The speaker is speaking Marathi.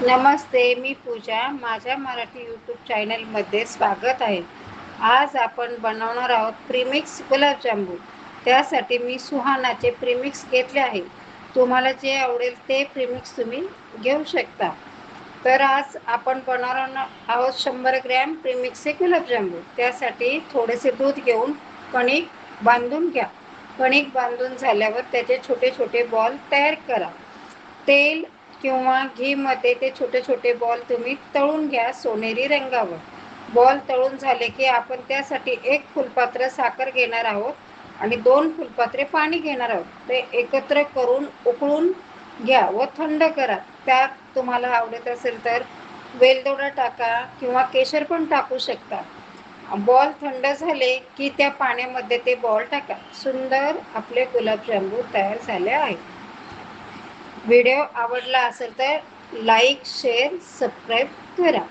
नमस्ते, मी पूजा. माझ्या मराठी यूट्यूब चॅनलमध्ये स्वागत आहे. आज आपण बनवणार आहोत प्रीमिक्स गुलाबजामुन. त्यासाठी मी सुहानाचे प्रीमिक्स घेतले आहे. तुम्हाला जे आवडेल ते प्रीमिक्स तुम्ही घेऊ शकता. तर आज आपण बनवणार आहोत 100 ग्रॅम प्रीमिक्सचे गुलाबजामुन. त्यासाठी थोडेसे दूध घेऊन कणिक बांधून घ्या. कणिक बांधून झाल्यावर त्याचे छोटे छोटे बॉल तयार करा. तेल किंवा घीमध्ये ते छोटे छोटे बॉल तुम्ही तळून घ्या सोनेरी रंगावर. बॉल तळून झाले की आपण त्यासाठी 1 फुलपात्र साखर घेणार आहोत आणि 2 फुलपात्रे पाणी घेणार आहोत. ते एकत्र करून उकळून घ्या व थंड करा. त्यात तुम्हाला आवडत असेल तर वेलदोडा टाका किंवा केशर पण टाकू शकता. बॉल थंड झाले की त्या पाण्यामध्ये ते बॉल टाका. सुंदर आपले गुलाबजामुन तयार झाले आहेत. व्हिडिओ आवडला असेल तर लाईक, शेअर, सबस्क्राईब करा.